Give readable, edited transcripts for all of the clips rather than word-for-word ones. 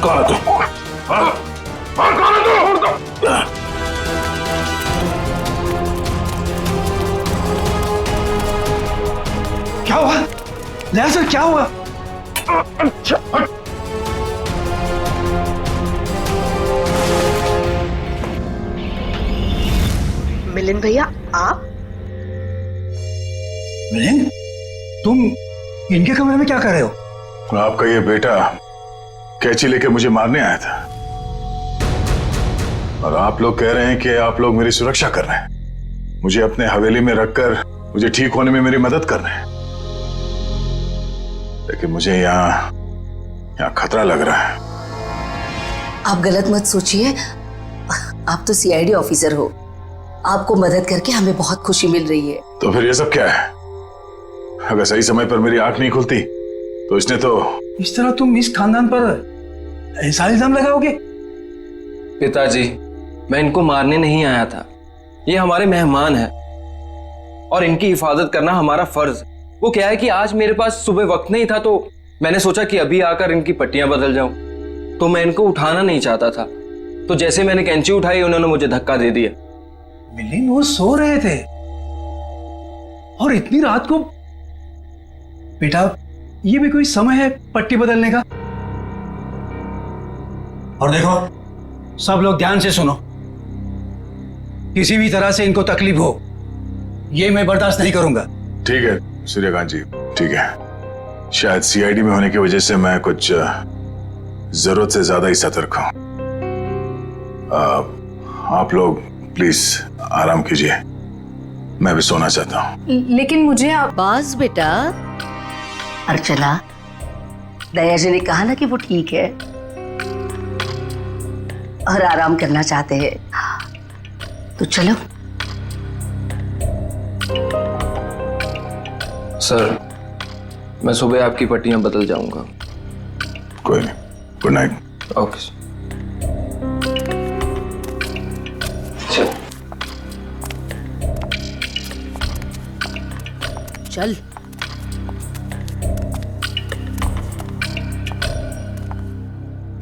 कौन है तू? कौन है तू? क्या हुआ लहर सर, क्या हुआ? मिलिंद भैया, आप? मिलिंद, तुम इनके कमरे में क्या कर रहे हो? आपका ये बेटा कैंची लेके मुझे मारने आया था और आप लोग कह रहे हैं कि आप लोग मेरी सुरक्षा कर रहे हैं, मुझे अपने हवेली में रखकर मुझे ठीक होने में मेरी मदद कर रहे हैं। लेकिन मुझे यहाँ खतरा लग रहा है। आप गलत मत सोचिए, आप तो सीआईडी ऑफिसर हो, आपको मदद करके हमें बहुत खुशी मिल रही है। तो फिर ये सब क्या है? अगर सही समय पर मेरी आंख नहीं खुलती तो इसने तो। इस तरह तुम इस खानदान पर ऐसा इल्जाम लगाओगे? पिताजी, मैं इनको मारने नहीं आया था, ये हमारे मेहमान हैं और इनकी हिफाजत करना हमारा फर्ज। वो क्या है कि आज मेरे पास सुबह वक्त नहीं था तो मैंने सोचा कि अभी आकर इनकी पट्टियां बदल जाऊं, तो मैं इनको उठाना नहीं चाहता था, तो जैसे मैंने कैंची उठाई उन्होंने मुझे धक्का दे दिया। मिलिंद, वो सो रहे थे और इतनी रात को। बेटा, ये भी कोई समय है पट्टी बदलने का? और देखो सब लोग ध्यान से सुनो, किसी भी तरह से इनको तकलीफ हो ये मैं बर्दाश्त नहीं करूंगा। ठीक है सूर्यकांत जी, ठीक है। शायद सीआईडी में होने की वजह से मैं कुछ जरूरत से ज्यादा ही सतर्क हूं। आप लोग प्लीज आराम कीजिए, मैं भी सोना चाहता हूं। लेकिन मुझे बस बेटा, अर्चना, दया जी ने कहा ना कि वो ठीक है और आराम करना चाहते हैं, तो चलो। सर, मैं सुबह आपकी पट्टियां बदल जाऊंगा। कोई नहीं, गुड नाइट। Okay sir. चल।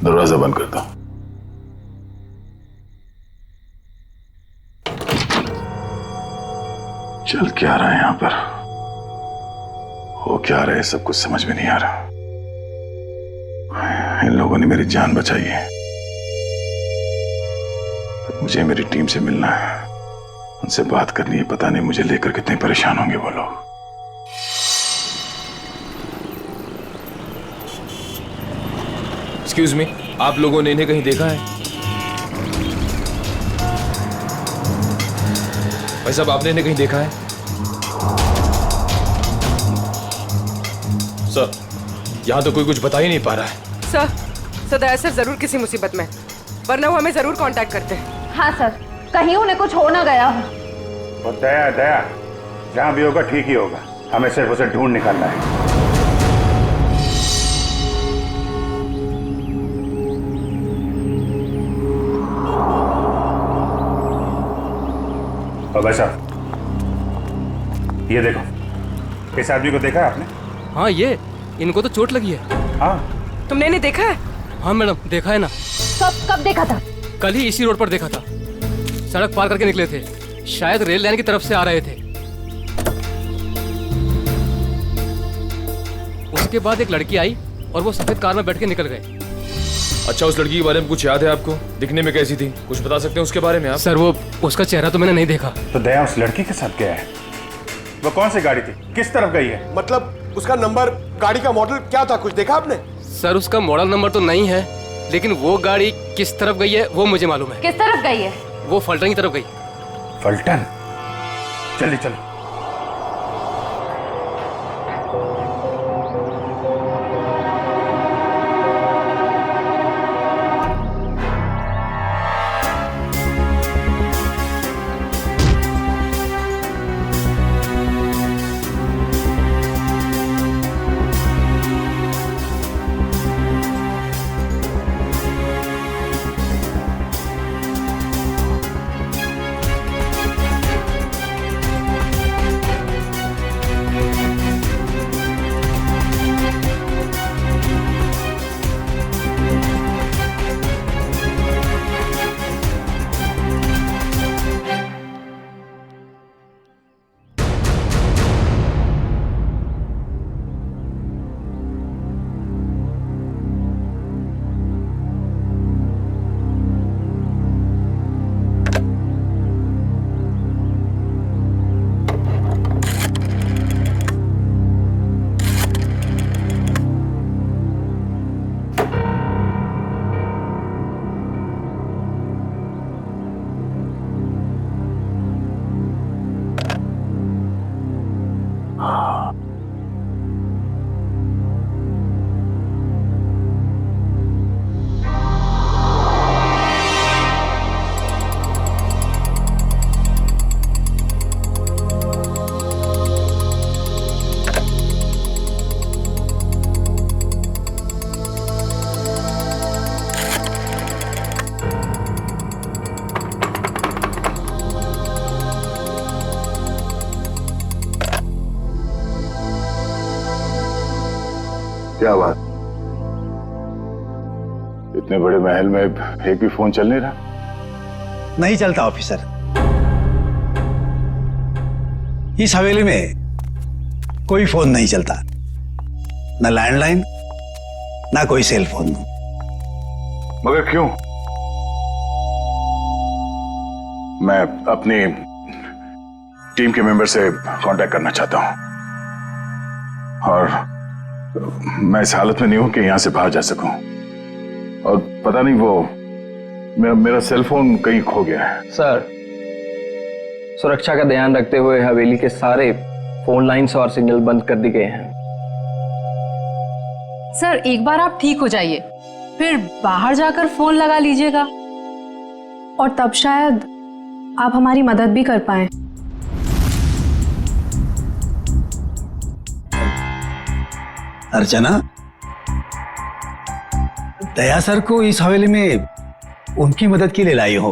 दरवाजा बंद कर दो। चल क्या रहा है यहां पर, हो क्या रहा है, सब कुछ समझ में नहीं आ रहा। इन लोगों ने मेरी जान बचाई है, पर मुझे मेरी टीम से मिलना है, उनसे बात करनी है। पता नहीं मुझे लेकर कितने परेशान होंगे वो लोग। एक्सक्यूज मी, आप लोगों ने इन्हें कहीं देखा है? भाई साहब, आपने इन्हें कहीं देखा है? सर, यहां तो कोई कुछ बता ही नहीं पा रहा है। सर दया सर जरूर किसी मुसीबत में, वरना वो हमें जरूर कांटेक्ट करते हैं। हाँ सर, कहीं उन्हें कुछ हो ना गया हो। और दया जहां भी होगा ठीक ही होगा, हमें सिर्फ उसे ढूंढ निकालना है। और भाई साहब, ये देखो, इस आदमी को देखा है आपने? हाँ, ये इनको तो चोट लगी है। हाँ, तुमने इन्हें देखा है? हाँ मैडम, देखा है ना। कब देखा था? कल ही इसी रोड पर देखा था, सड़क पार करके निकले थे, शायद रेल लाइन की तरफ से आ रहे थे। उसके बाद एक लड़की आई और वो सफेद कार में बैठ के निकल गए। अच्छा, उस लड़की के बारे में कुछ याद है आपको? दिखने में कैसी थी, कुछ बता सकते हैं उसके बारे में आप? सर, वो उसका चेहरा तो मैंने नहीं देखा। तो दया उस लड़की के साथ गया है? वो कौन सी गाड़ी थी, किस तरफ गई है? मतलब उसका नंबर, गाड़ी का मॉडल क्या था, कुछ देखा आपने? सर, उसका मॉडल नंबर तो नहीं है, लेकिन वो गाड़ी किस तरफ गई है वो मुझे मालूम है। किस तरफ गई है? वो फलटन की तरफ गई। फलटन? चलिए चलो। इतने बड़े महल में एक भी फोन चल नहीं रहा? नहीं चलता ऑफिसर। इस हवेली में कोई फोन नहीं चलता, ना लैंडलाइन ना कोई सेल फोन। मगर क्यों? मैं अपनी टीम के मेंबर से कांटेक्ट करना चाहता हूं और मैं इस हालत में नहीं हूं कि यहां से बाहर जा सकूं। और पता नहीं वो मेरा सेल फोन कहीं खो गया है। सर, सुरक्षा का ध्यान रखते हुए हवेली के सारे फोन लाइन्स और सिग्नल बंद कर दिए गए हैं। सर एक बार आप ठीक हो जाइए, फिर बाहर जाकर फोन लगा लीजिएगा और तब शायद आप हमारी मदद भी कर पाए। अर्चना, दया सर को इस हवेली में उनकी मदद के लिए लाई हो,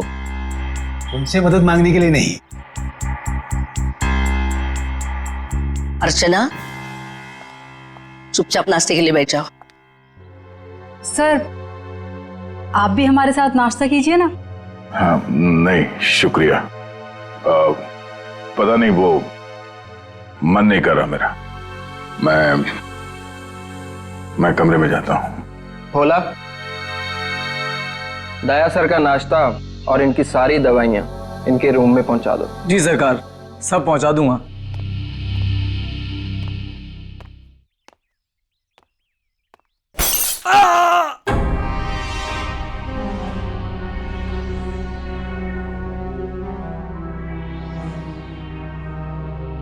उनसे मदद मांगने के लिए नहीं। अर्चना, चुपचाप नाश्ते के लिए बैठ जाओ। सर आप भी हमारे साथ नाश्ता कीजिए ना। हाँ, नहीं शुक्रिया। पता नहीं वो मन नहीं कर रहा मेरा। मैं कमरे में जाता हूँ। भोला, दया सर का नाश्ता और इनकी सारी दवाइयाँ इनके रूम में पहुंचा दो। जी सरकार, सब पहुंचा दूंगा।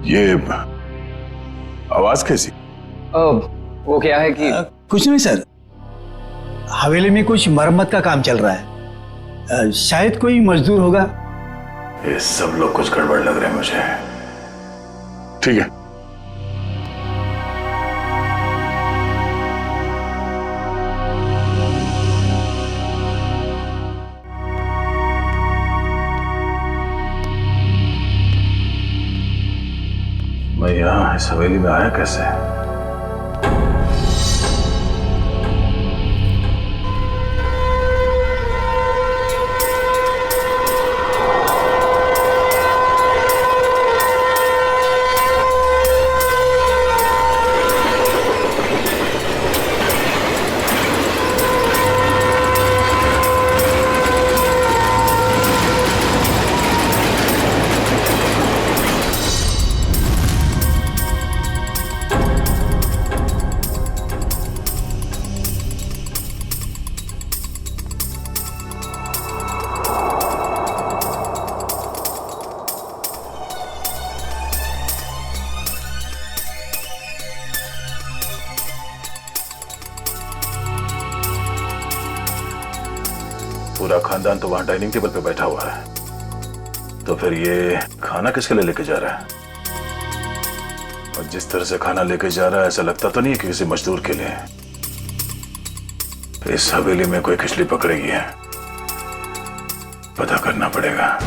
ये आवाज कैसी? वो क्या है कि कुछ नहीं सर, हवेली में कुछ मरम्मत का काम चल रहा है, शायद कोई मजदूर होगा। ये सब लोग कुछ गड़बड़ लग रहे हैं मुझे। ठीक है। मैं यहाँ इस हवेली में आया कैसे? पूरा खानदान तो वहां डाइनिंग टेबल पे बैठा हुआ है, तो फिर ये खाना किसके लिए लेके जा रहा है? और जिस तरह से खाना लेके जा रहा है ऐसा लगता तो नहीं है कि किसी मजदूर के लिए। इस हवेली में कोई खिचड़ी पकड़ेगी है, पता करना पड़ेगा।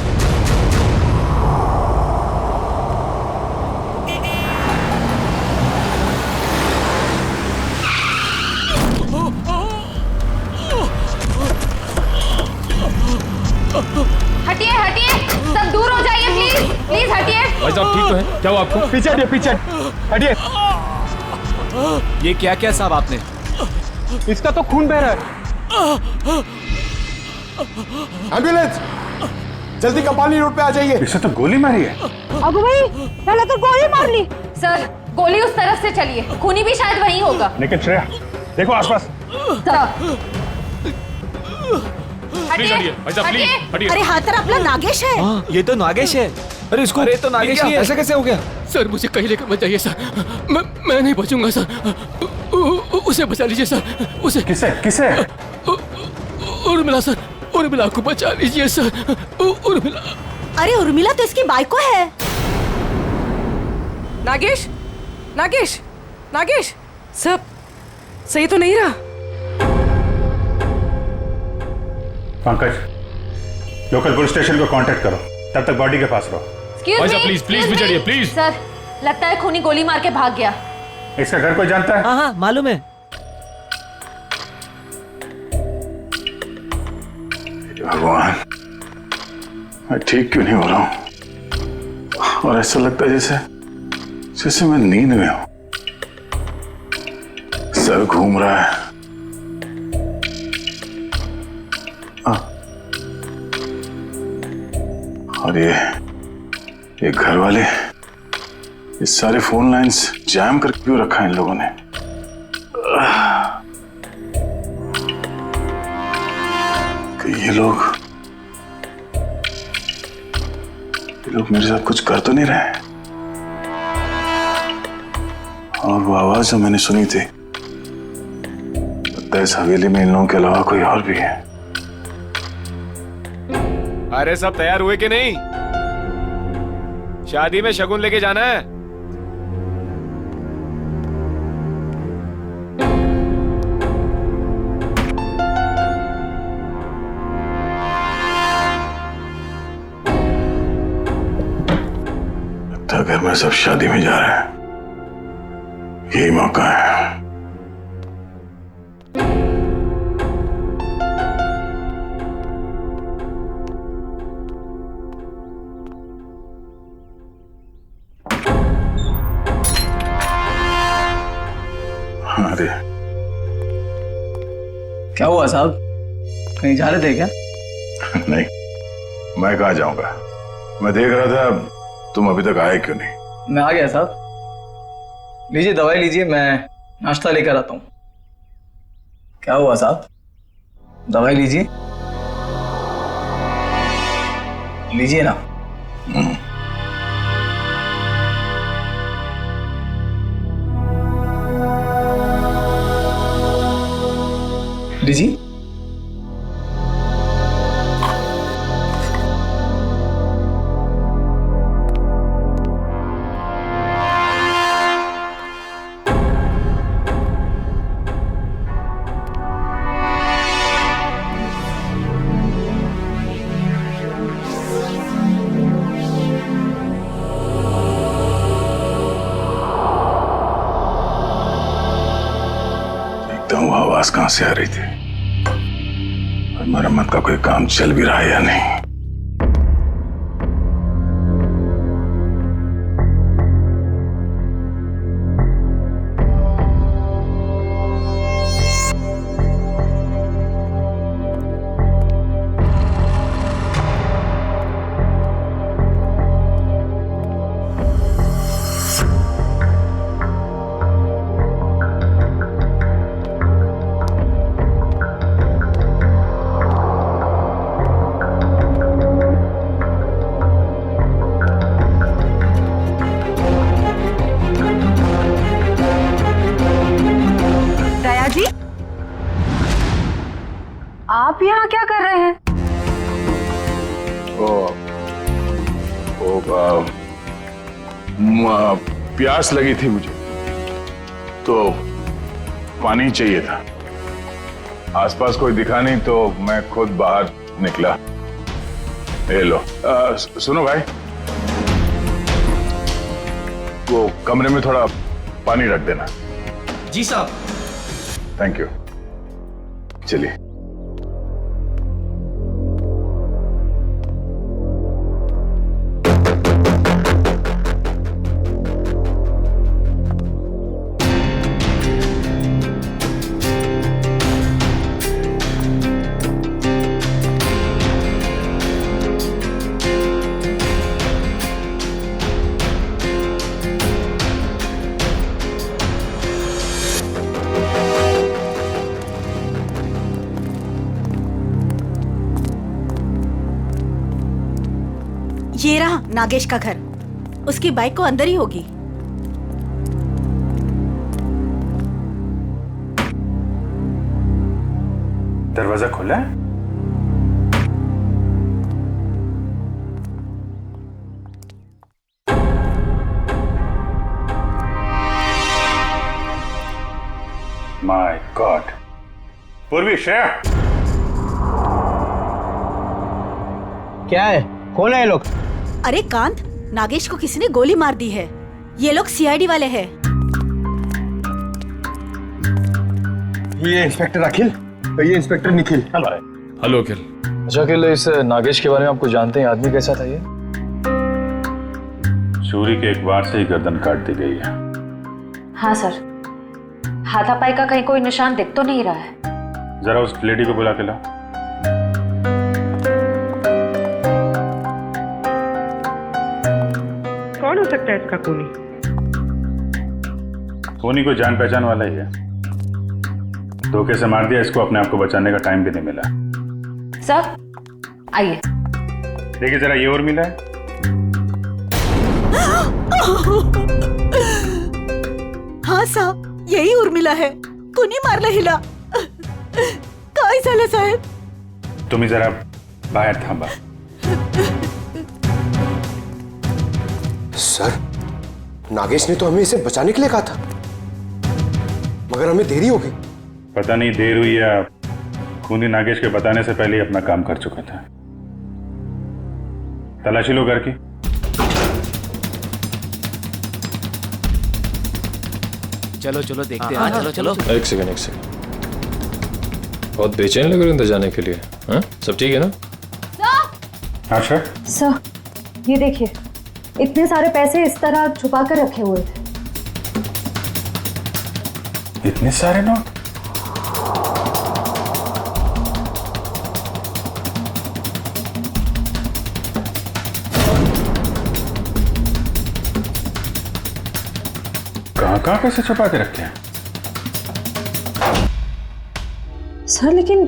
हटिए हटिए, सब दूर हो जाइए प्लीज, प्लीज हटिए। भाई साहब ठीक तो है? क्या हुआ आपको? पीछे हटिए, पीछे हटिए। ये क्या क्या साहब आपने? इसका तो खून बह रहा है। एम्बुलेंस, जल्दी कपाली रोड पे आ जाइए। इसे तो गोली मारी है। अबू भाई, पहले तो गोली मार ली। सर गोली उस तरफ से चली है, खूनी भी शायद वहीं होगा। लेकिन श्रेया देखो आसपास। हटिए, भाई साहब प्लीज हटिए। अरे हाथ तरफ अपना नागेश है। हाँ, ये तो नागेश है। अरे इसको, अरे तो नागेश ही है। ऐसा कैसे हो गया? सर मुझे कहीं लेकर मत जाइए सर, मैं नहीं बचूंगा सर। उसे बचा लीजिए सर, उसे। किसे किसे? उर्मिला सर, उर्मिला को बचा लीजिए सर, उर्मिला। अरे उर्मिला तो इसकी बाइको है। नागेश, नागेश, नागेश, सब सही तो नहीं रहा? पंकज, लोकल पुलिस स्टेशन को कांटेक्ट करो, तब तक बॉडी के पास रहो। भाई साहब प्लीज प्लीज बिछड़िए प्लीज। सर लगता है खूनी गोली मार के भाग गया। इसका घर कोई जानता है? हाँ हाँ मालूम है। भगवान, मैं ठीक क्यों नहीं हो रहा हूं? और ऐसा लगता है जैसे मैं नींद में हूं। सर घूम रहा है। और ये घर वाले, ये सारे फोन लाइंस जैम करके क्यों रखा है इन लोगों ने? कि ये लोग मेरे साथ कुछ कर तो नहीं रहे? और वो आवाज जो मैंने सुनी थी, लगता है इस हवेली में इन लोगों के अलावा कोई और भी है। अरे सब तैयार हुए कि नहीं? शादी में शगुन लेके जाना है। लगता है घर में सब शादी में जा रहे हैं, यही मौका है। अरे क्या हुआ साहब, कहीं जा रहे थे क्या? नहीं, मैं कहाँ जाऊंगा। मैं देख रहा था तुम अभी तक आए क्यों नहीं। मैं आ गया साहब। लीजिए दवाई लीजिए, मैं नाश्ता लेकर आता हूँ। क्या हुआ साहब, दवाई लीजिए, लीजिए ना। लीजिए। देखता हूँ आवाज कहां से आ रही थी और मरम्मत का कोई काम चल भी रहा है या नहीं। आप यहाँ क्या कर रहे हैं? प्यास लगी थी मुझे तो पानी चाहिए था। आसपास कोई दिखा नहीं तो मैं खुद बाहर निकला। ले लो। सुनो भाई, वो कमरे में थोड़ा पानी रख देना। जी साहब। Thank you. चलिए। ये रहा नागेश का घर। उसकी बाइक को अंदर ही होगी। दरवाजा खुला है? My God. पूर्वी, श्रेया, क्या है? कौन है ये लोग? अरे कांत, नागेश को किसी ने गोली मार दी है। ये लोग सीआईडी वाले हैं। ये इंस्पेक्टर अखिल, ये इंस्पेक्टर निखिल। हेलो अखिल। अच्छा अकेले इस नागेश के बारे में आपको जानते हैं, आदमी कैसा था ये? चोरी के एक बार से ही गर्दन काट दी गई है। हाँ सर, हाथापाई का कहीं कोई निशान दिख तो नहीं रहा है। जरा उस लेडी को बुला के लाओ। कौन हो सकता है इसका खूनी? खूनी कोई जान पहचान वाला ही है। धोखे से मार दिया इसको, अपने आप को बचाने का टाइम भी नहीं मिला। सर आइए देखिए जरा, ये और मिला है। हाँ साहब, यही उर्मिला है. कुणी मारला हिला. काय झालं साहेब? तुम्ही जरा बाहेर थांबा. सर, नागेश ने तो हमें इसे बचाने के लिए कहा था, मगर हमें देरी हो गई. पता नहीं देर हुई या खूनी नागेश के बताने से पहले ही अपना काम कर चुका था. तलाशी लो घर की. चलो चलो देखते हैं. चलो चलो. एक सेकंड. बहुत बेचैन लग रहे हैं जाने के लिए. हाँ, सब ठीक है ना? हाँ सर. सर, ये देखिए, इतने सारे पैसे इस तरह छुपा कर रखे हुए थे. इतने सारे नोट? कहाँ पैसे छुपा के रखे हैं? सर, लेकिन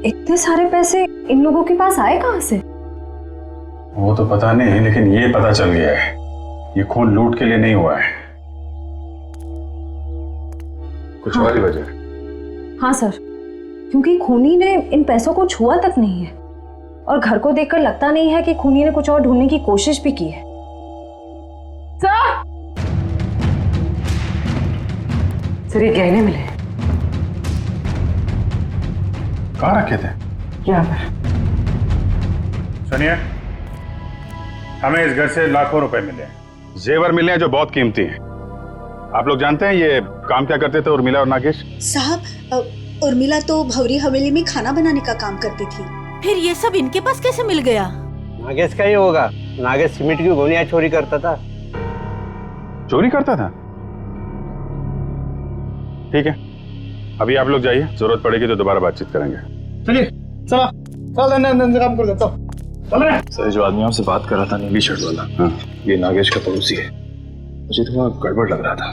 इतने सारे पैसे इन लोगों के पास आए कहाँ से? वो तो पता नहीं, लेकिन ये पता चल गया है, ये खून लूट के लिए नहीं हुआ है. कुछ और ही वजह है. हाँ सर, क्योंकि खूनी ने इन पैसों को छुआ तक नहीं है और घर को देखकर लगता नहीं है कि खूनी ने कुछ और ढूंढने की कोशिश भी की है. सर, ये गहने मिले. कहाँ रखे थे? यहाँ पर. सुनिए, हमें इस घर से लाखों रुपए मिले हैं, जेवर मिले हैं जो बहुत कीमती हैं. आप लोग जानते हैं ये काम क्या करते थे उर्मिला और नागेश? साहब, उर्मिला तो भवरी हवेली में खाना बनाने का काम करती थी. फिर ये सब इनके पास कैसे मिल गया? नागेश का ही होगा. नागेश सीमेंट की गोनियां चोरी करता था. चोरी करता था? ठीक है, अभी आप लोग जाइए, जरूरत पड़ेगी तो दोबारा बातचीत करेंगे. चलिए, चला काम कर देता हूँ. सर, जो आदमी आपसे बात कर रहा था नीली शर्ट वाला, हाँ, ये नागेश का पड़ोसी है. मुझे थोड़ा गड़बड़ लग रहा था.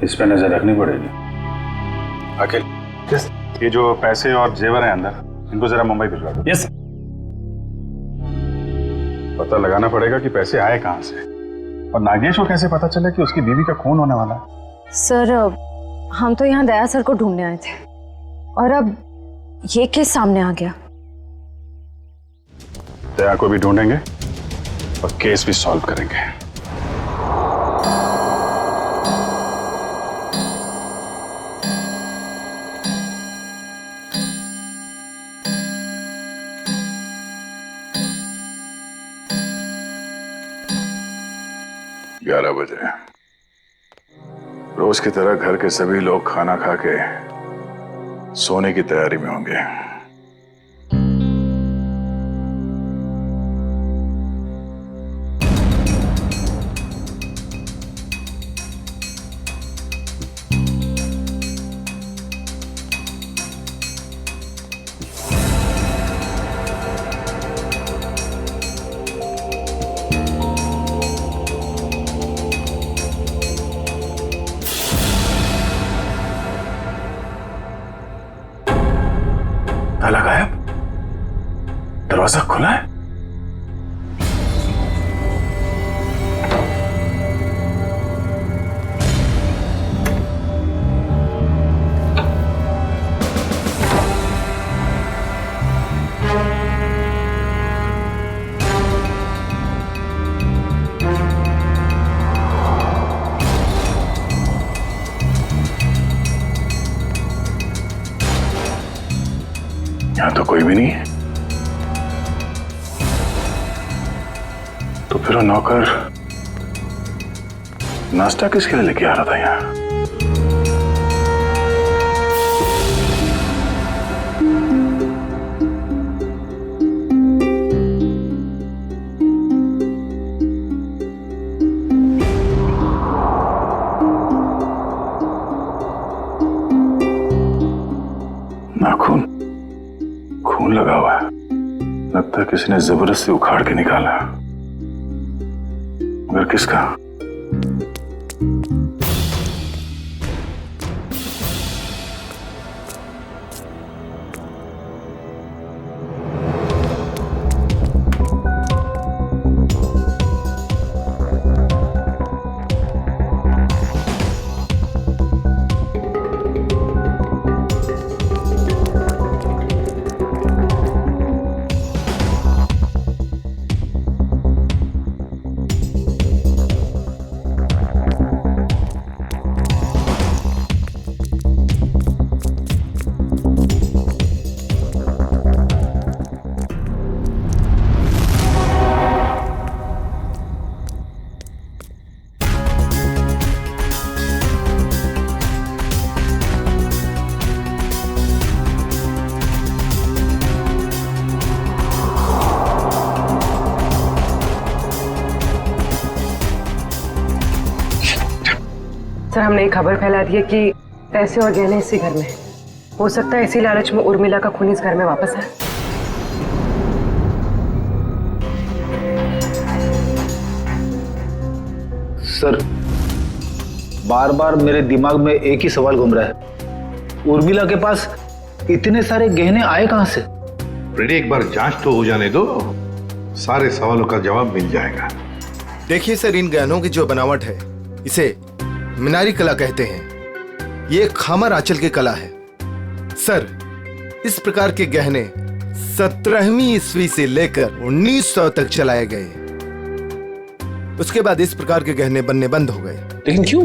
इस पे नजर रखनी पड़ेगी. अखिल, ये जो पैसे और जेवर हैं अंदर, इनको जरा मुंबई भिजवा दो. Yes sir. पता लगाना पड़ेगा कि पैसे आए कहाँ से, और नागेश को कैसे पता चला कि उसकी बीवी का खून होने वाला है. सर, हम तो यहाँ दया सर को ढूंढने आए थे और अब ये केस सामने आ गया. दया को भी ढूंढेंगे और केस भी सॉल्व करेंगे. ग्यारह बजे रोज की तरह घर के सभी लोग खाना खा के सोने की तैयारी में होंगे. ताला गायब, दरवाजा खुला है. यहां तो कोई भी नहीं है. तो फिर वो नौकर नाश्ता किसके लिए लेके आ रहा था यहाँ? नाखून, खून लगा हुआ है। लगता है किसी ने जबरदस्ती उखाड़ के निकाला, मगर किसका? सर, हमने एक खबर फैला दी है कि पैसे और गहने इसी घर में हैं। हो सकता है इसी लालच में उर्मिला का खून इस घर में वापस आए। सर, बार बार मेरे दिमाग में एक ही सवाल घूम रहा है, उर्मिला के पास इतने सारे गहने आए कहां से? फ्रेडी, एक बार जांच तो हो जाने दो, सारे सवालों का जवाब मिल जाएगा। देखिए सर, इन गहनों की जो बनावट है इसे मीनारी कला कहते हैं। ये खामर आंचल की कला है। सर, इस प्रकार के गहने 17वीं ईस्वी से लेकर 1900 तक चलाए गए। उसके बाद इस प्रकार के गहने बनने बंद हो गए। लेकिन क्यों?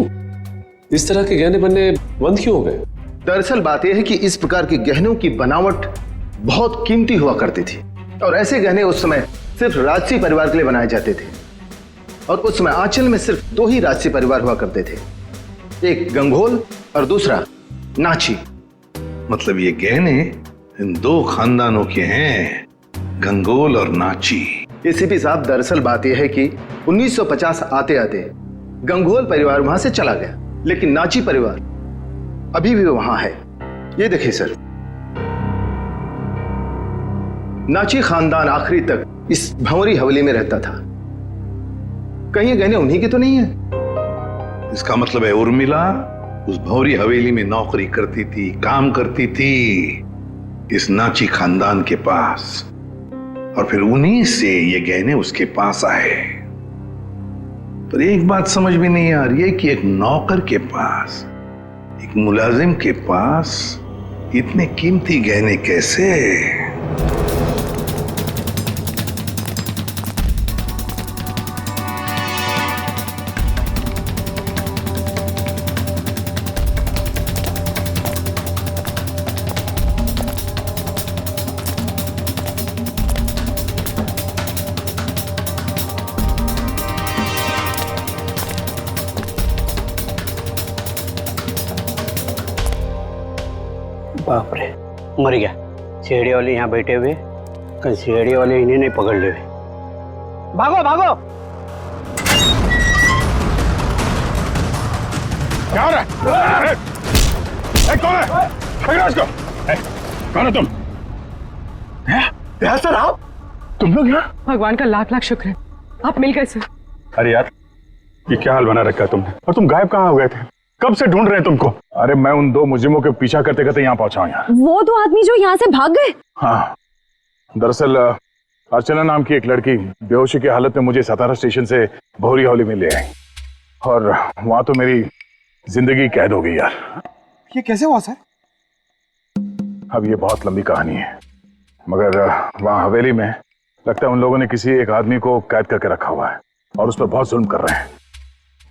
इस तरह के गहने बनने बंद क्यों हो गए? दरअसल बात यह है कि इस प्रकार के गहनों की बनावट बहुत कीमती हुआ करती थी और ऐसे गहने उस समय सिर्फ राजसी परिवार के लिए बनाए जाते थे। और उस समय आंचल में सिर्फ 2 ही राजसी परिवार हुआ करते थे, एक गंगोल और दूसरा नाची। मतलब ये गहने इन 2 खानदानों के हैं, गंगोल और नाची। एसीपी साहब, दरअसल बात यह है कि 1950 आते आते गंगोल परिवार वहां से चला गया, लेकिन नाची परिवार अभी भी वहां है। ये देखिए सर, नाची खानदान आखिरी तक इस भंवरी हवेली में रहता था। कहीं ये गहने उन्हीं के तो नहीं है? इसका मतलब है उर्मिला उस भंवरी हवेली में नौकरी करती थी, काम करती थी इस नाची खानदान के पास, और फिर उन्हीं से ये गहने उसके पास आए। पर एक बात समझ में नहीं आ रही है कि एक नौकर के पास, एक मुलाजिम के पास इतने कीमती गहने कैसे? बाप रे, मर गया। सीढ़ी वाले यहाँ बैठे हुए, कहीं सीढ़ी वाले इन्हें नहीं पकड़ ले। भागो भागो! क्या हो रहा है? कौन है? पकड़ो इसको! कौन है तुम? सर, आप? तुम लोग यहाँ? भगवान का लाख लाख शुक्र है, आप मिल गए सर। अरे यार, ये क्या हाल बना रखा है तुमने? और तुम गायब कहाँ हो गए थे? कब से ढूंढ रहे हैं तुमको? अरे मैं उन 2 मुजरिमों के पीछा करते करते यहाँ पहुंचा हूँ यार। वो 2 आदमी जो यहाँ से भाग गए? हाँ, दरअसल अर्चना नाम की एक लड़की बेहोशी की हालत में मुझे सतारा स्टेशन से भंवरी हवेली में ले आई, और वहां तो मेरी जिंदगी कैद हो गई यार। ये कैसे हुआ सर? अब ये बहुत लंबी कहानी है, मगर वहां हवेली में लगता है उन लोगों ने किसी एक आदमी को कैद करके रखा हुआ है और उस पर बहुत जुल्म कर रहे हैं।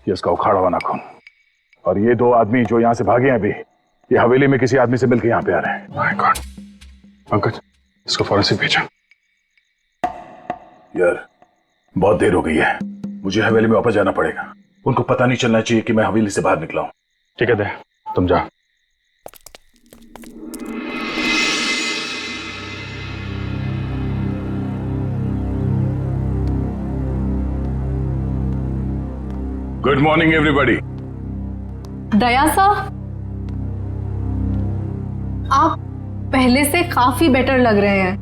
ये उसका उखाड़ा हुआ नाखून, और ये 2 आदमी जो यहाँ से भागे हैं अभी, ये हवेली में किसी आदमी से मिलकर यहाँ पे आ रहे हैं। My God! पंकज, इसको फौरन भेजा। यार, बहुत देर हो गई है, मुझे हवेली में वापस जाना पड़ेगा। उनको पता नहीं चलना चाहिए कि मैं हवेली से बाहर निकला हूं। ठीक है दे, तुम जा। Good morning everybody. दया साहब, पहले से काफी बेटर लग रहे हैं।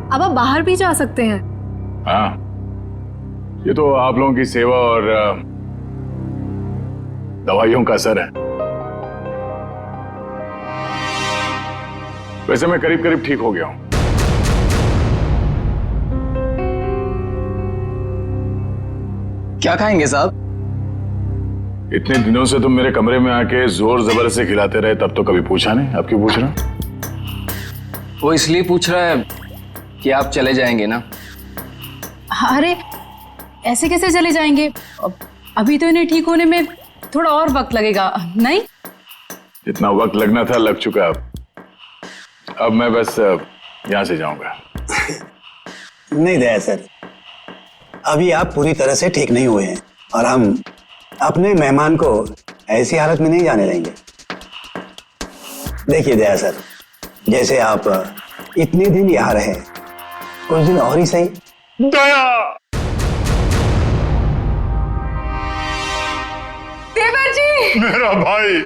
अब आप बाहर भी जा सकते हैं। हाँ, ये तो आप लोगों की सेवा और दवाइयों का असर है। वैसे मैं करीब करीब ठीक हो गया हूं। क्या खाएंगे साहब? इतने दिनों से तुम मेरे कमरे में आके जोर जबर से खिलाते रहे, तब तो कभी पूछा नहीं। अब क्यों पूछ रहे हो? वो इसलिए पूछ रहा है कि आप चले जाएंगे ना। अरे ऐसे कैसे चले जाएंगे? अभी तो इन्हें ठीक होने में थोड़ा और वक्त लगेगा, नहीं? जितना वक्त लगना था लग चुका। अब मैं बस यहां से जाऊंगा। नहीं दया सर, अभी आप पूरी तरह से ठीक नहीं हुए हैं और हम अपने मेहमान को ऐसी हालत में नहीं जाने देंगे। देखिए दया सर, जैसे आप इतने दिन यहाँ रहे, कुछ दिन और ही सही। दया! देवर जी! मेरा भाई!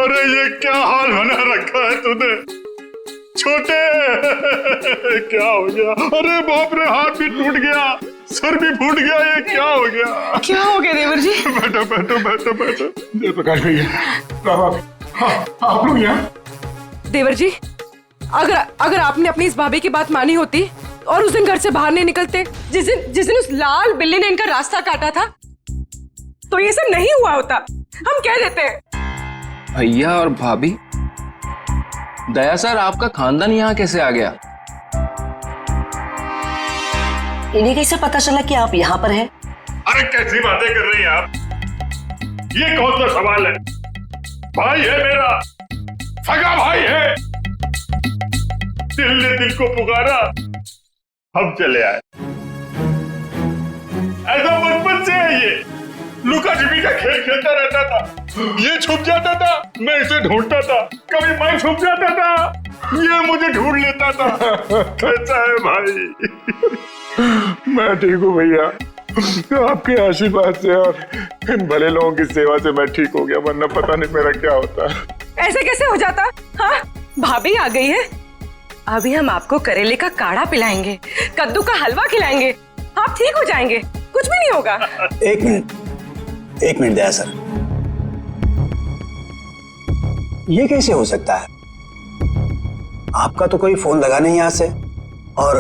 अरे ये क्या हाल बना रखा है तूने? छोटे! क्या हो गया? अरे बाप रे, हाथ भी टूट गया, सर भी फूट गया, ये क्या हो गया? क्या हो गया देवर जी? बैठो बैठो बैठो बैठो। जयप्रकाश भैया, आप लोग यहाँ? देवर जी, अगर आपने अपनी इस भाभी की बात मानी होती और उस दिन घर से बाहर नहीं निकलते, जिस दिन उस लाल बिल्ली ने इनका रास्ता काटा था, तो ये सब नहीं हुआ होता। हम कह देते हैं। भैया और भाभी, दया सर, आपका खानदान यहाँ कैसे आ गया? इन्हें कैसे पता चला कि आप यहाँ पर हैं? अरे कैसी बातें कर रही हैं आप? ये कौन सा सवाल है? भाई है मेरा, सगा भाई है। दिल ने दिल को पुकारा, हम चले आए। ऐसा बचपन से है ये। लुका छिपी का खेल खेलता रहता था। ये छुप जाता था, मैं इसे ढूंढता था। कभी मैं छुप जाता था, ये मुझे ढूंढ लेता था। कैसा है भाई? मैं ठीक हूँ भैया, आपके आशीर्वाद से और इन भले लोगों की सेवा से मैं ठीक हो गया, वरना पता नहीं मेरा क्या होता। ऐसे कैसे हो जाता? हाँ, भाभी आ गई है। अभी हम आपको करेले का काढ़ा पिलाएंगे, कद्दू का हलवा खिलाएंगे, आप ठीक हो जाएंगे, कुछ भी नहीं होगा। एक मिनट दया सर, ये कैसे हो सकता है? आपका तो कोई फोन लगा नहीं यहाँ से और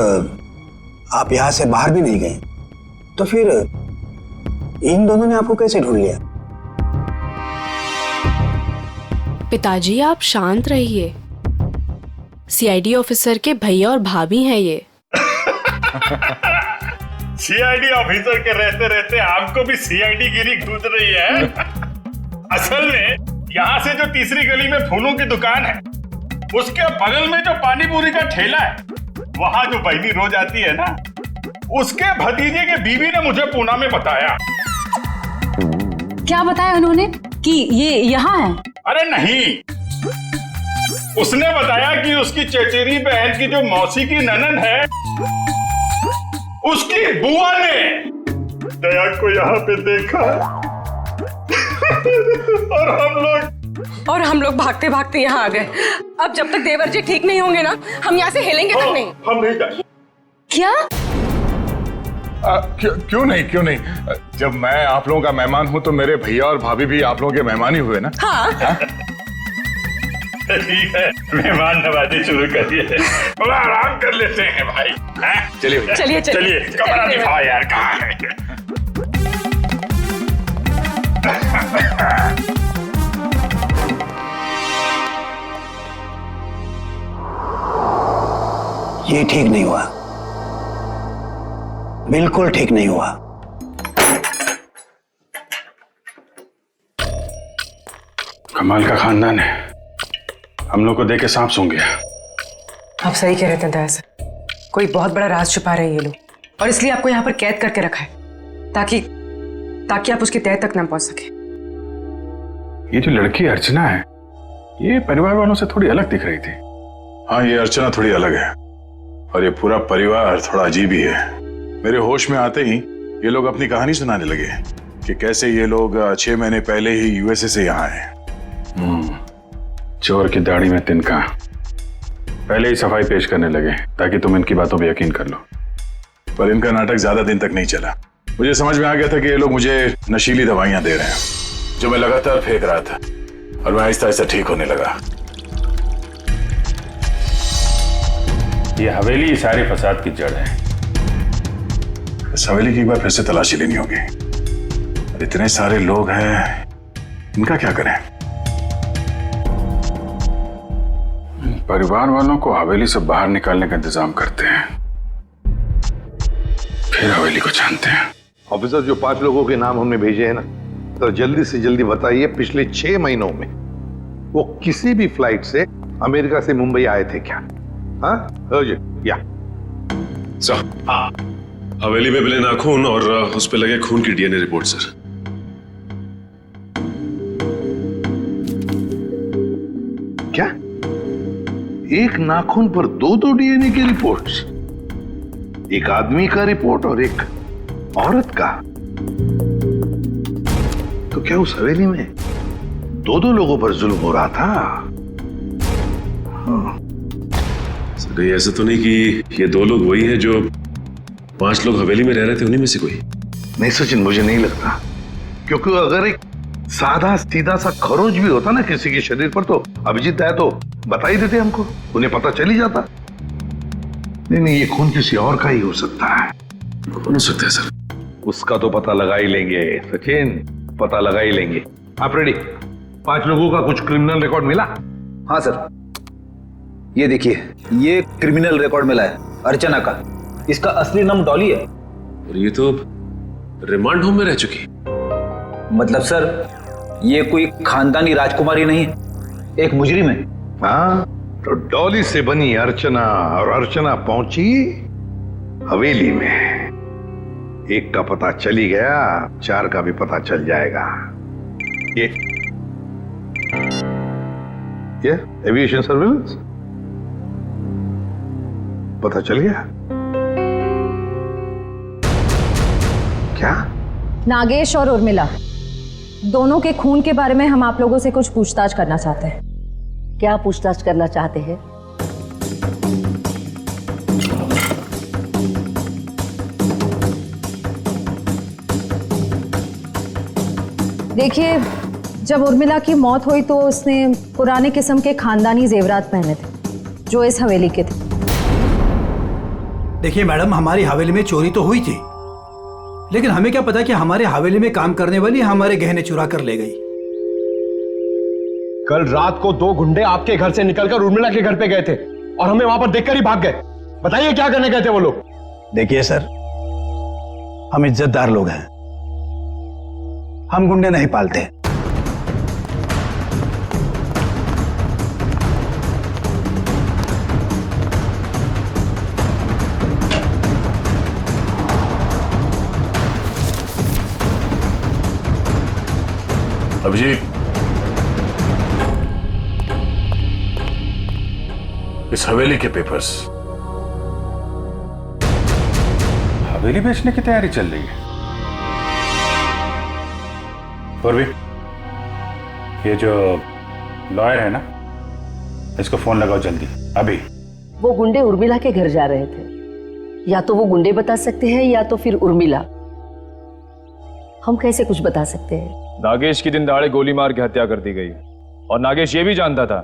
आप यहाँ से बाहर भी नहीं गए, तो फिर इन दोनों ने आपको कैसे ढूंढ लिया? पिताजी आप शांत रहिए, सीआईडी ऑफिसर के भैया और भाभी हैं ये। सीआईडी ऑफिसर के रहते रहते आपको भी सीआईडी गिरी घूस रही है। असल में यहाँ से जो तीसरी गली में फूलों की दुकान है, उसके बगल में जो पानी पूरी का ठेला है, वहाँ जो बहनी रोज आती है ना, उसके भतीजे के बीवी ने मुझे पूना में बताया। क्या बताया उन्होंने कि ये यहाँ है? अरे नहीं, उसने बताया कि उसकी चचेरी बहन की जो मौसी की ननद है, उसकी बुआ ने दया को यहाँ पे देखा। और हम लोग भागते भागते यहाँ आ गए। अब जब तक देवर जी ठीक नहीं होंगे ना, हम यहाँ से हिलेंगे तक नहीं। हम नहीं जाएंगे। क्या? क्यों नहीं? जब मैं आप लोगों का मेहमान हूं तो मेरे भैया और भाभी भी आप लोगों के मेहमान ही हुए ना। हाँ? ठीक है, मेहमान नवाजी शुरू करिए, थोड़ा आराम कर लेते हैं भाई। चलिए चलिए, कमरा दिखाओ यार, कहाँ है? ये ठीक नहीं हुआ, बिल्कुल ठीक नहीं हुआ। कमाल का खानदान है, हम लोग को देख के सांप सूंघ गया। आप सही कह रहे थे दया सर, कोई बहुत बड़ा राज छुपा रहे हैं ये लोग, और इसलिए आपको यहाँ पर कैद करके रखा है ताकि आप उसकी तह तक ना पहुंच सके। ये जो लड़की अर्चना है, ये परिवार वालों से थोड़ी अलग दिख रही थी। हाँ, ये अर्चना थोड़ी अलग है और ये पूरा परिवार थोड़ा अजीब ही है। मेरे होश में आते ही ये लोग अपनी कहानी सुनाने लगे कि कैसे ये लोग 6 महीने पहले ही यूएसए से यहाँ आए चोर की दाढ़ी में तिनका। पहले ही सफाई पेश करने लगे ताकि तुम इनकी बातों पे यकीन कर लो। पर इनका नाटक ज्यादा दिन तक नहीं चला। मुझे समझ में आ गया था कि ये लोग मुझे नशीली दवाइयां दे रहे हैं, जो मैं लगातार फेंक रहा था, और मैं आहिस्ता आहिस्ता ठीक होने लगा। ये हवेली सारे फसाद की जड़ है। इस हवेली की एक बार फिर से तलाशी लेनी होगी। और इतने सारे लोग हैं, इनका क्या करें? परिवार वालों को हवेली से बाहर निकालने का इंतजाम करते हैं, फिर हवेली को जानते हैं। ऑफिसर, जो 5 लोगों के नाम हमने भेजे हैं ना, तो जल्दी से जल्दी बताइए, पिछले 6 महीनों में वो किसी भी फ्लाइट से अमेरिका से मुंबई आए थे क्या? हाँ या सर, हवेली में मिले नाखून और उस पे लगे खून की डीएनए रिपोर्ट सर। क्या? एक नाखून पर 2-2 डीएनए की रिपोर्ट्स? एक आदमी का रिपोर्ट और एक औरत का? तो क्या उस हवेली में 2-2 लोगों पर जुल्म हो रहा था? सर, ये ऐसा तो नहीं कि ये 2 लोग वही हैं जो 5 लोग हवेली में रह रहे थे, उन्हीं में से कोई? नहीं सचिन, मुझे नहीं लगता, क्योंकि अगर एक सादा सीधा सा खरोंच भी होता ना किसी के शरीर पर, तो अभिजीत आया तो बता ही देते हमको, उन्हें पता चल ही जाता। नहीं, ये खून किसी और का ही हो सकता है। कौन हो सकता है सर? उसका तो पता लगा ही लेंगे सचिन, पता लगा ही लेंगे। आप रेडी? 5 लोगों का कुछ क्रिमिनल रिकॉर्ड मिला? हाँ सर, ये देखिए, ये क्रिमिनल रिकॉर्ड मिला है अर्चना का। इसका असली नाम डॉली है। और ये तो रिमांड होम में रह चुकी। मतलब सर, ये कोई खानदानी राजकुमारी नहीं है, एक मुजरिम है। हाँ, तो डॉली से बनी अर्चना, और अर्चना पहुंची हवेली में। एक का पता चली गया, 4 का भी पता चल जाएगा। ये एविएशन सर्विलेंस पता चल गया क्या? नागेश और उर्मिला दोनों के खून के बारे में हम आप लोगों से कुछ पूछताछ करना चाहते हैं। क्या पूछताछ करना चाहते हैं? देखिए, जब उर्मिला की मौत हुई तो उसने पुराने किस्म के खानदानी जेवरात पहने थे जो इस हवेली के थे। देखिए मैडम, हमारी हवेली में चोरी तो हुई थी, लेकिन हमें क्या पता कि हमारे हवेली में काम करने वाली हमारे गहने चुरा कर ले गई। कल रात को 2 गुंडे आपके घर से निकलकर उर्मिला के घर पे गए थे और हमें वहां पर देखकर ही भाग गए। बताइए क्या करने गए थे वो लोग? देखिए सर, हम इज्जतदार लोग हैं, हम गुंडे नहीं पालते। अभिजीत, इस हवेली के पेपर्स। हवेली बेचने की तैयारी चल रही है। पूर्वी, ये जो लॉयर है ना, इसको फोन लगाओ जल्दी, अभी। वो गुंडे उर्मिला के घर जा रहे थे। या तो वो गुंडे बता सकते हैं या तो फिर उर्मिला। हम कैसे कुछ बता सकते हैं? नागेश की दिन दहाड़े गोली मार के हत्या कर दी गई, और नागेश ये भी जानता था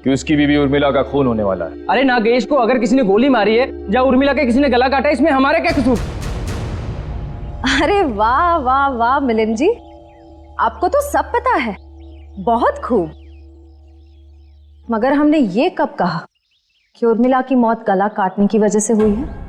कि उसकी बीवी उर्मिला का खून होने वाला है। अरे नागेश को अगर किसी ने गोली मारी है या उर्मिला के किसी ने गला काटा, इसमें हमारा क्या कसूर? अरे वाह वाह वाह मिलिंद जी, आपको तो सब पता है, बहुत खूब। मगर हमने ये कब कहा कि उर्मिला की मौत गला काटने की वजह से हुई है?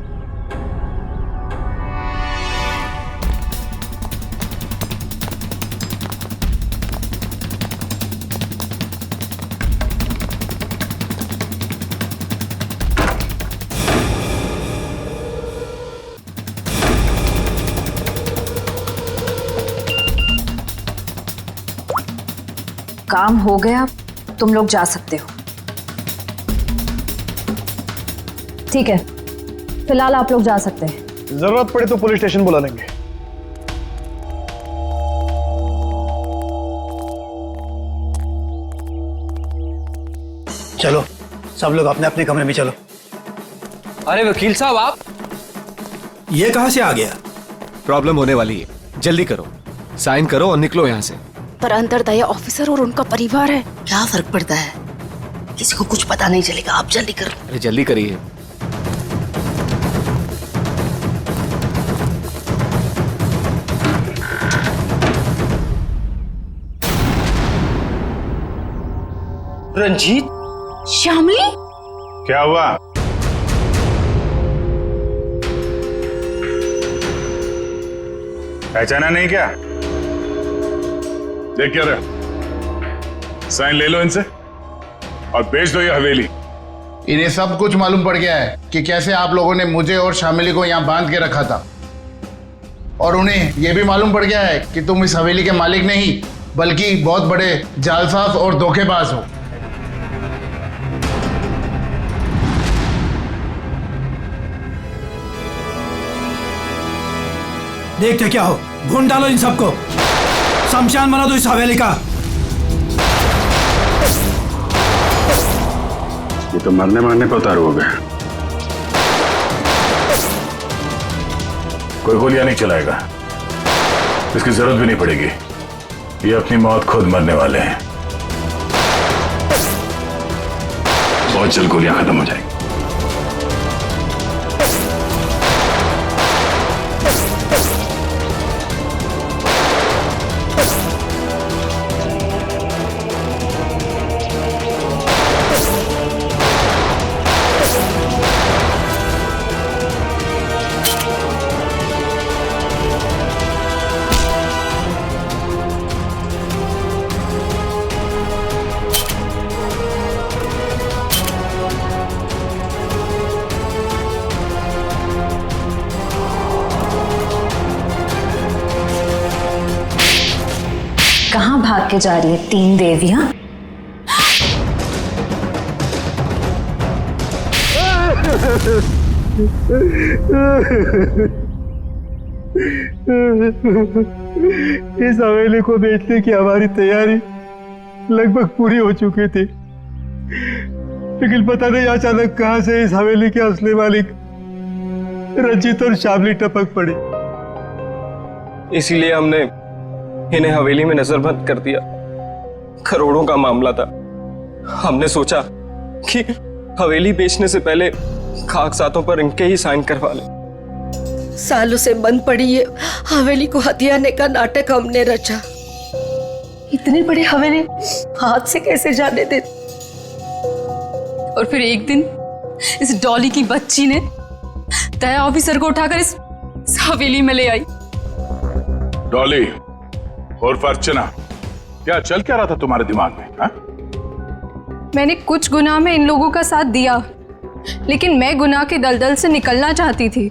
काम हो गया, तुम लोग जा सकते हो। ठीक है, फिलहाल आप लोग जा सकते हैं। जरूरत पड़े तो पुलिस स्टेशन बुला लेंगे। चलो सब लोग अपने अपने कमरे में चलो। अरे वकील साहब आप ये कहां से आ गया? प्रॉब्लम होने वाली है, जल्दी करो, साइन करो और निकलो यहाँ से। पर अंतरदया ऑफिसर और उनका परिवार है, क्या फर्क पड़ता है? किसी को कुछ पता नहीं चलेगा। आप जल्दी करो। अरे जल्दी करिए। रंजीत, श्यामली, क्या हुआ? पहचाना नहीं क्या? देख क्या रहा, साइन ले लो इनसे और बेच दो ये हवेली। इन्हें सब कुछ मालूम पड़ गया है कि कैसे आप लोगों ने मुझे और शामिली को यहाँ बांध के रखा था, और उन्हें यह भी मालूम पड़ गया है कि तुम इस हवेली के मालिक नहीं बल्कि बहुत बड़े जालसाज और धोखेबाज हो। देखते क्या हो, ढूंढ डालो इन सबको, शमशान बना दो इस हवेली का। ये तो मरने मारने पर उतारू हो गया। कोई गोलियां नहीं चलाएगा, इसकी जरूरत भी नहीं पड़ेगी। ये अपनी मौत खुद मरने वाले हैं। बहुत जल्द गोलियां खत्म हो जाएंगी। कहाँ भाग के जा रही है तीन देवियां? इस हवेली को बेचने की हमारी तैयारी लगभग पूरी हो चुकी थी, लेकिन पता नहीं अचानक कहां से इस हवेली के असली मालिक रंजीत और शामली टपक पड़ी। इसीलिए हमने इन्हें हवेली में नजरबंद कर दिया। करोड़ों का मामला था। हमने सोचा कि हवेली बेचने से पहले कागजातों पर इनके ही साइन करवा लें। सालों से बंद पड़ी ये हवेली को हथियाने का नाटक हमने रचा। इतनी बड़ी हवेली हाथ से कैसे जाने दे? और फिर एक दिन इस डॉली की बच्ची ने दया ऑफिसर को उठाकर इस हवेली में ले आई। डॉली और अर्चना, क्या चल क्या रहा था तुम्हारे दिमाग में? हा? मैंने कुछ गुनाह में इन लोगों का साथ दिया, लेकिन मैं गुनाह के दलदल से निकलना चाहती थी।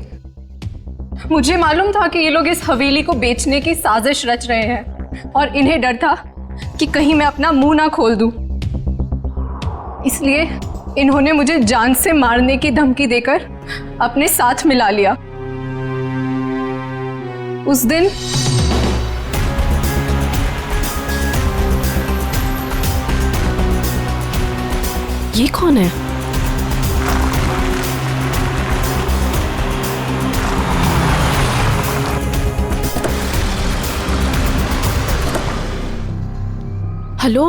मुझे मालूम था कि ये लोग इस हवेली को बेचने की साजिश रच रहे हैं, और इन्हें डर था कि कहीं मैं अपना मुंह ना खोल दूं। इसलिए इन्होंने मुझे जान से मारने की धमकी देकर अपने साथ मिला लिया। उस दिन ये कौन है? हेलो,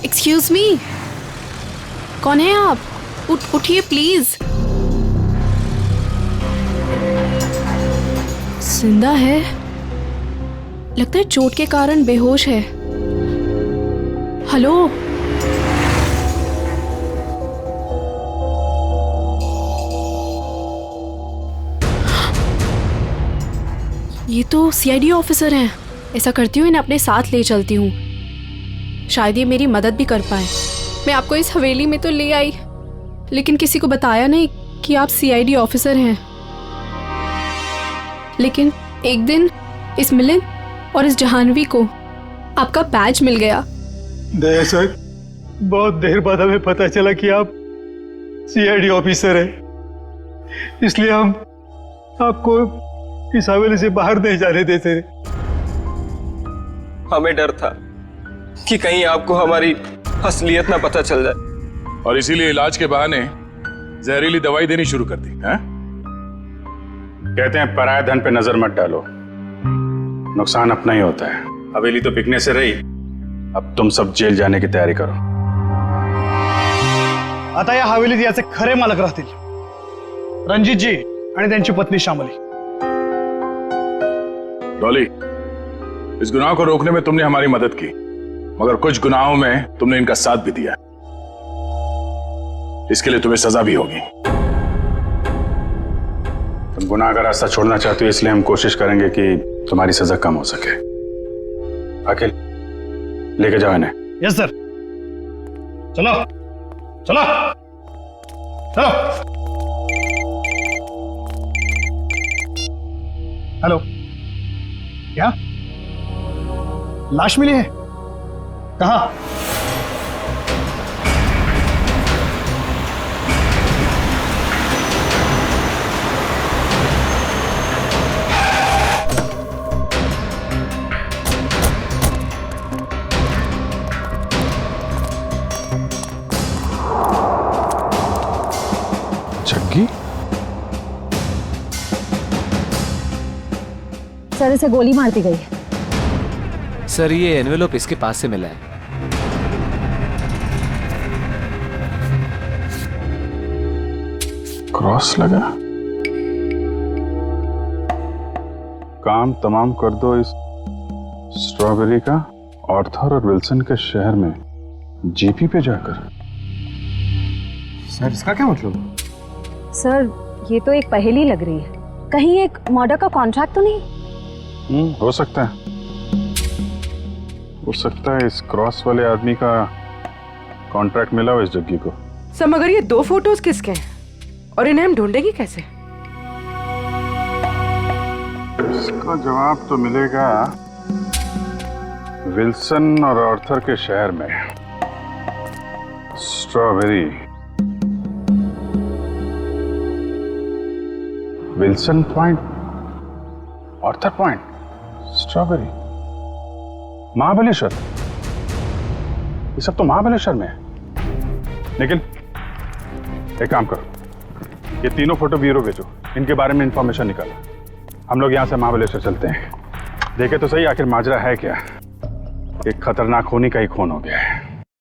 एक्सक्यूज मी, कौन है आप? उठिए प्लीज। जिंदा है, लगता है चोट के कारण बेहोश है। हेलो, ये तो सीआईडी ऑफिसर हैं। ऐसा करती हूँ, इन्हें अपने साथ ले चलती हूँ, शायद ये मेरी मदद भी कर पाए। मैं आपको इस हवेली में तो ले आई, लेकिन किसी को बताया नहीं कि आप सीआईडी ऑफिसर हैं। लेकिन एक दिन इस मिलिंद और इस जहानवी को आपका बैज मिल गया। दया सर, बहुत देर बाद हमें पता चला कि आप सीआईडी ऑफिसर हैं, इसलिए हम आपको इस हवेली से बाहर नहीं जाने देते। हमें डर था कि कहीं आपको हमारी असलियत ना पता चल जाए। और इसीलिए इलाज के बहाने जहरीली दवाई देनी शुरू कर दी है? कहते हैं पराये धन पे नजर मत डालो, नुकसान अपना ही होता है। हवेली तो बिकने से रही, अब तुम सब जेल जाने की तैयारी करो। आता या हवेलीत याचे खरे मालक राहतील रणजितजी आणि त्यांची पत्नी श्यामली। डॉली, इस गुनाह को रोकने में तुमने हमारी मदद की, मगर कुछ गुनाहों में तुमने इनका साथ भी दिया। इसके लिए तुम्हें सजा भी होगी। तुम गुनाह का रास्ता छोड़ना चाहते हो, इसलिए हम कोशिश करेंगे कि तुम्हारी सजा कम हो सके। अखिल, लेके जाओ इन्हें। Yes sir. चलो चलो चलो। हेलो, क्या लाश मिली है? कहाँ? जग्गी? सर इसे गोली मार दी गई है। सर ये एनवेलप इसके पास से मिला है। क्रॉस लगा। काम तमाम कर दो इस स्ट्रॉबेरी का आर्थर और विल्सन के शहर में जीपी पे जाकर। सर इसका क्या मतलब? सर ये तो एक पहेली लग रही है, कहीं एक मर्डर का कॉन्ट्रैक्ट तो नहीं? हो सकता है, हो सकता है इस क्रॉस वाले आदमी का कॉन्ट्रैक्ट मिला हो इस जग्गी को। सर मगर ये 2 फोटोज किसके हैं और इन्हें हम ढूंढेंगे कैसे? इसका जवाब तो मिलेगा विल्सन और आर्थर के शहर में। Strawberry, Wilson point, Arthur point, strawberry, Mahabaleshwar. ये सब तो महाबलेश्वर में है। लेकिन एक काम करो, ये तीनों फोटो ब्यूरो भेजो, इनके बारे में इंफॉर्मेशन निकालो। हम लोग यहाँ से महाबलेश्वर चलते हैं, देखे तो सही आखिर माजरा है क्या। एक खतरनाक खूनी का ही खून हो गया है।